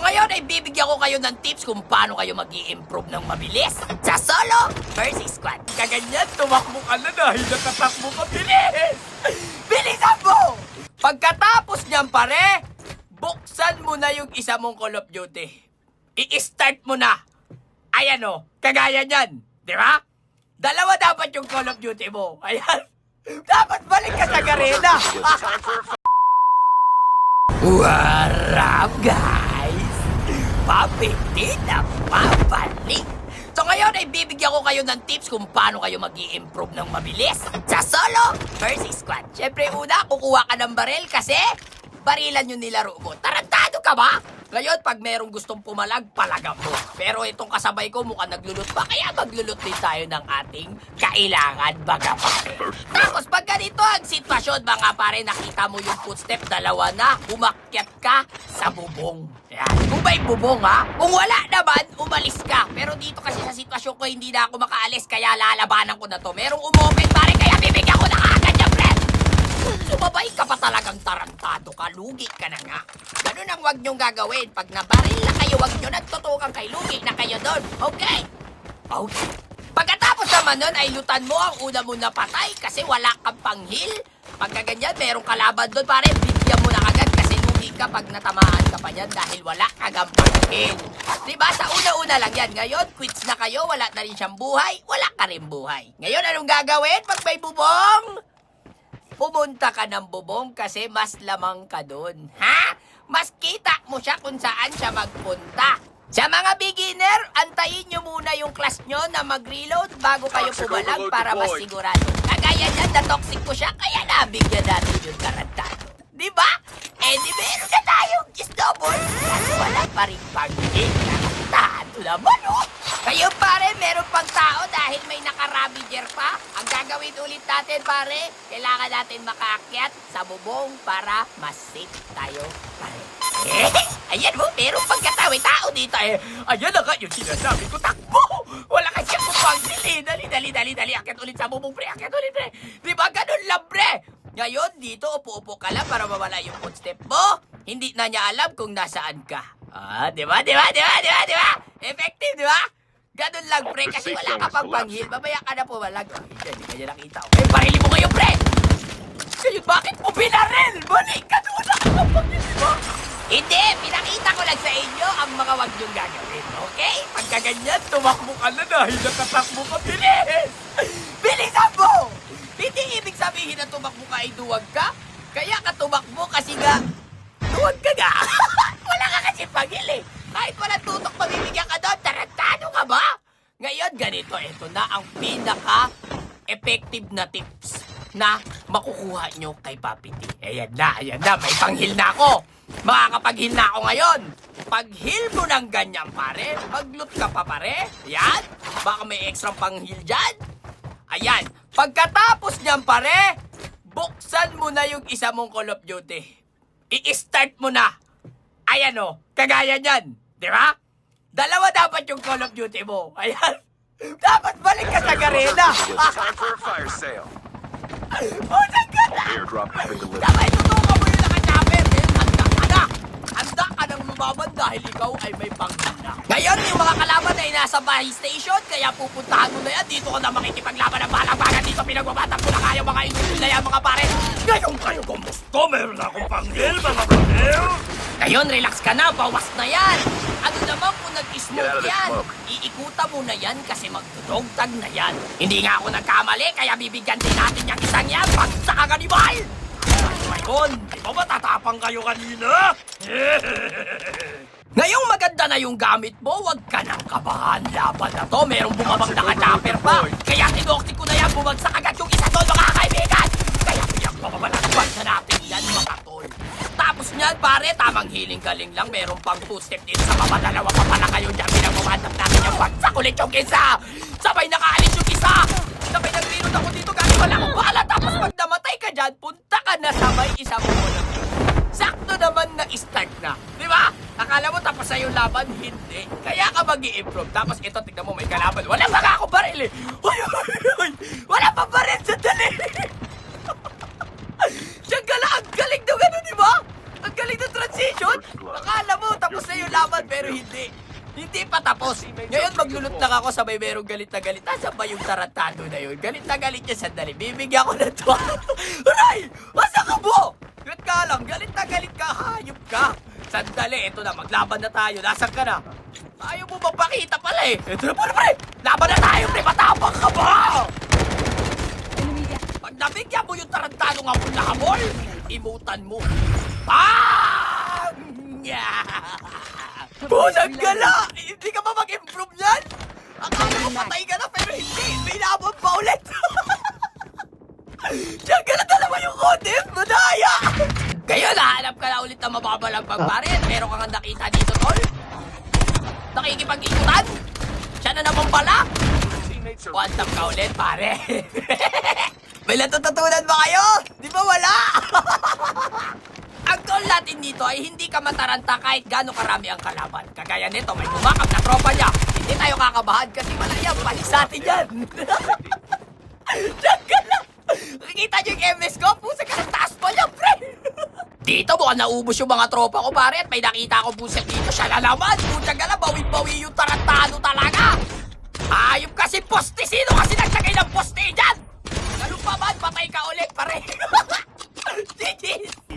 ngayon ay bibigyan ko kayo ng tips kung paano kayo mag-i-improve ng mabilis sa solo versus squad. Kaganyan, tumakbo ka na dahil natatakbo ka bilis. Bilisan mo! Pagkatapos niyan pare, buksan mo na yung isa mong Call of Duty. I-start mo na. Ayan o, kagaya niyan. Di ba? Dalawa dapat yung Call of Duty mo. Ayan. Dapat balik ka sa Garena. What up, guys? Papiti na papalik. So ngayon ay bibigyan ko kayo ng tips kung paano kayo mag-i-improve ng mabilis sa solo versus squad. Siyempre una, kukuha ka ng baril kasi barilan yung nilaro mo. Tarantado ka ba? Ngayon, pag merong gustong pumalag, palaga mo. Pero itong kasabay ko mukhang naglulot pa, kaya maglulot din tayo ng ating kailangan baga pare. Tapos pag ganito ang sitwasyon, mga pare, nakita mo yung footstep, dalawa na, umakyat ka sa bubong. Yan. Kung may bubong ha, kung wala naman, umalis ka. Pero dito kasi sa sitwasyon ko, hindi na ako makaalis, kaya lalabanan ko na to. Merong umopen pare, kaya bibigyan ko na agad yung friend. Sumabay ka pa talagang tarantado ka, lugi ka na nga. Ganun ang wag niyong gagawin. Pag nabaril na kayo, wag niyo nagtutukan kay lugi na kayo doon. Okay? Okay. Pagkatapos naman nun, ay lutan mo ang una mo na patay kasi wala kang panghil. Pagka ganyan, merong kalaban doon, pare, bigyan mo na agad kasi lugi ka pag natamaan ka pa yan dahil wala kang panghil. Diba? Sa una-una lang yan. Ngayon, quits na kayo, wala na rin siyang buhay, wala ka rin buhay. Ngayon, anong gagawin pag may bubong? Pumunta ka ng bubong kasi mas lamang ka doon. Ha? Mas kita mo siya kung saan siya magpunta. Sa mga beginner, antayin nyo muna yung class nyo na mag-reload bago kayo pumalag para mas sigurado. Kagaya niyan, na-toxic ko siya, kaya nabigyan natin yung tarantado. Diba? Eh, di meron na tayong snowball. At wala pa rin pag-ing tarantado naman, oh. Kayo pare, meron pang tao dahil may naka-ravager pa. Ang gagawin ulit natin pare, kailangan natin makaakyat sa bubong para mas safe tayo pare. Ayan mo, meron pagkatawi tao dito eh. Ayan na nga yung sinasabi ko, takbo! Wala kasi akong pangdili. Dali. Akyat ulit sa bubong pre, akyat ulit pre. Diba ganun lang pre? Ngayon, dito upo-upo ka lang para mawala yung footstep mo. Hindi na niya alam kung nasaan ka. Ah, diba? Effective, diba? Ganun lang, pre, kasi wala ka pang panghil. Babaya ka na pumalag. Hindi ka niya nakita. Okay, parilin mo kayo, pre! Kayo, bakit mo binaril? Balik ka doon na ka panghil, diba? Hindi, pinakita ko lang sa inyo ang mga wag niyong gagawin, okay? Pagka ganyan, tumakbo ka na dahil natatakbo ka bilis! Bilisan mo! Hindi ibig sabihin na tumakbo ka ay duwag ka. Kaya ka tumakbo kasi nga, duwag ka nga. Wala ka kasi panghil eh. Kahit walang tutok, pamibigyan ka doon, tarantado ka ba? Ngayon, ganito, ito na ang pinaka-effective na tips na makukuha nyo kay Papi T. Ayan na, may panghil na ako. Makakapag-heal na ako ngayon. Pag-heal mo ng ganyan, pare, mag-loot ka pa, pare. Ayan, baka may extra pang-heal dyan. Ayan, pagkatapos niyan, pare, buksan mo na yung isa mong Call of Duty. I-start mo na. Ayan o, kagaya niyan. Di ba? Dalawa dapat yung Call of Duty mo. Ayan. Dapat balik ka sa Garena. Time for a fire sale. Unang ka na. Airdrop has been delivered. Dapat tutukan mo yung nakachapper. Handa ka na. Handa ka nang lumaban dahil ikaw ay may panghanda. Ngayon, yung mga kalaban ay nasa bahay station, kaya pupuntahan mo na yan. Dito ka na makikipaglaban ng balang-bagan. Dito pinagbabatang ko na kayo mga insul na yan, mga pare. Ngayon kayo kumusto. Meron na akong panghil, mga panghil. Ngayon, relax ka na. Bawas na yan. Ano naman kung nag-smoke yan? Iikutan mo na yan kasi magdodogtag na yan. Hindi nga ako nagkamali, kaya bibigyan din natin yung isang yan. Pagsa ka kanibal! Ngayon, di ba matatapang kayo kanina? Ngayong maganda na yung gamit mo, wag ka nang kabahan. Laban na to, merong bumabang nakachopper pa. Kaya tinoktik ko na yan, bumagsak agad yung isa doon, mga kaibigan. Kaya pinagpapabalagwan sa natin yan, mga tol. Tapos niyan, pare, tamang healing galing lang. Meron pang two-step dito sa baba. Dalawa pa pala kayo dyan. Pinagpapabalagwan natin yung bagsak ulit yung isa. Sabay nakaalis yung isa. Sabay nag-reload ako dito, gano'n wala akong bala. Tapos pag namatay ka dyan, punta ka na sabay isa mo lang. Sakto naman na start na. Di ba? Akala mo tapos na yung laban? Hindi. Kaya ka mag-i-improve. Tapos ito, tignan mo, may kalaban. Wala pa nga ako baril eh. Uy. Wala pa baril. Sandali. Diyan ka lang. Ang galing daw gano'n, di ba? Ang galing ng transition. Akala mo tapos na yung yung laban pero hindi. Hindi pa tapos. Ngayon maglulot lang ako sa may merong galit na galit. Nasaan ba yung tarantado na yun? Galit na galit niya, sandali. Bibigyan ko ng tuwa. Aray! Asa ka mo? Galit ka lang. Galit na galit ka. Hayop ka. Sandali, eto na. Maglaban na tayo. Nasaan ka na? Ayaw mo magpakita pala eh. Eto na pala, pre. Laban na tayo, pre. Matapang ka ba? Pag nabigyan mo yung tarantado nga na habol, imutan mo. Bang! Pusang gala! Hindi ka ba mag-improve yan? Akala ko patay ka na pero hindi. May laban pa ulit. Diyan ka na dalawa yung kodim. Madaya! Ngayon, nahanap ka na ulit na mababalang pagbarin. Meron kang nakita dito, tol? Nakikipag-ikutan? Siya na naman pala. Teammates are Quantum ka ulit, pare. May natututunan ba kayo? Di ba wala? Ang goal natin dito ay hindi ka mataranta kahit gaano karami ang kalaban. Kagaya nito, may bumakap na tropa niya. Hindi tayo kakabahan kasi wala yan. Balik sa atin yan. Diyan ka lang. Nakikita niyo yung MS ko? Pusa ka ng taas pa niya, pre. Dito mukhang naubos yung mga tropa ko, pare. At may nakita ko pusa dito. Siya na naman. Pusa ka lang. Bawin-bawi yung tarantado talaga. Ayop kasi poste. Sino kasi naglagay ng poste dyan? Ganun pa man, patay ka ulit, pare.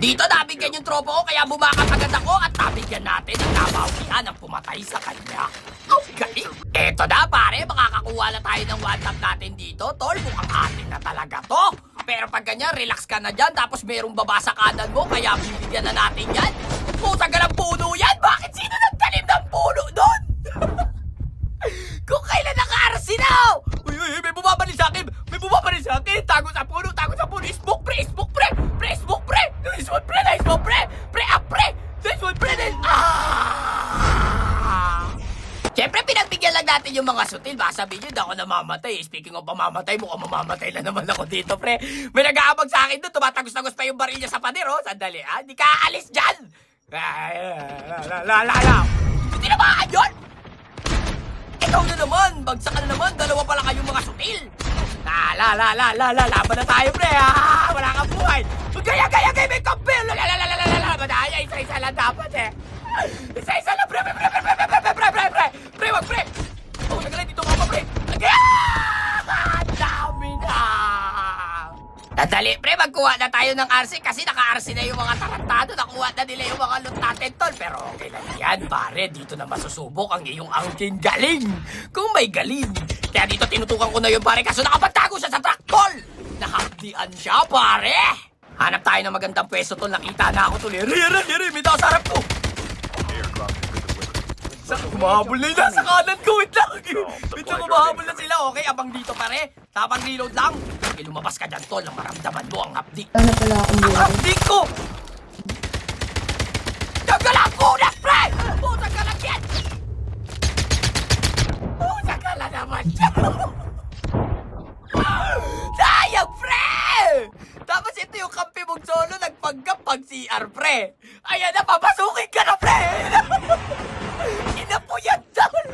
Dito nabigyan yung tropa ko kaya bumakap agad ako at nabigyan natin ang nabawian ang pumatay sa kanya. Okay. Eto na pare, makakakuha na tayo ng one tap natin dito. Tol, mukhang atin na talaga to. Pero pag ganyan, relax ka na dyan tapos merong baba sa kanan mo kaya bibigyan na natin yan. Putang ka ng puno yan. Bakit sino nagtanim ng puno doon? Kung kailan naka-arsinaw! Uy, may bumabalik sa akin! May bumabalik sa akin! Tago sa puno! Tago sa puno! Smoke pre! Smoke pre! Pre! Smoke pre! Nice one pre! Nice one pre! Pre! Ah! Pre! Nice one pre! Nice... Ah! Siyempre, pinagbigyan lang natin yung mga sutil. Baka sabihin nyo, di ako namamatay. Speaking of mamamatay, mukhang mamamatay na naman ako dito, pre. May nag-aabag sa akin doon. Tumatagos-tagos pa yung baril niya sa pader, oh. Sandali, ha? Di ka aalis dyan! Hindi na ba yun? Ikaw na naman! Bagsak ka na naman! Dalawa pala kayong mga sutil! Laban na tayo, pre! Wala kang buhay! Gaya! May kampil! Madaya! Isa-isa lang dapat, eh! Isa-isa lang, pre! Pre! Wag, pre! Oh, nagalan dito ka pa, pre! Dami na! Nadali, pre! Magkuha na tayo ng RC kasi naka-RC na yung mga tarantado. Nakuha na nila yung mga loot natin, tol. Pero okay lang yan, pare. Dito na masusubok ang iyong angkin galing. Kung may galing. Kaya dito tinutukan ko na yun, pare. Kaso nakapagtago siya sa trackball. Nakahapdian siya, pare. Hanap tayo ng magandang pwesto, tol. Nakita na ako, tol. Riri, may tao sa harap ko. airdrop has been delivered. Humahabol na yun nasa kanan ko. Wait lang. Wait lang, humahabol na sila. Okay, abang dito, pare. Tapang reload lang. Okay, lumabas ka dyan, tol. Nang maramdaman mo ang hapdi. Ano pala akong Ang buhay? hapdi ko! Tagalang kunat, pre! Putang ka lang yan! Putang ka lang naman siya! Sayang, pre! Tapos ito yung kampi mong solo, nagpanggap pag CR, pre! Ayan na, papasukin ka na, pre! Ina po yan, tol!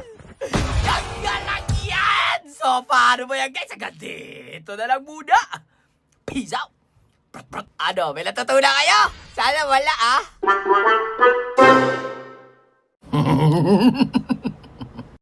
Tagalang yan! So, paano mo yan, guys? Hanggang dito na lang muna! Peace out! Ano, may natutunan kayo? Sana wala, ah!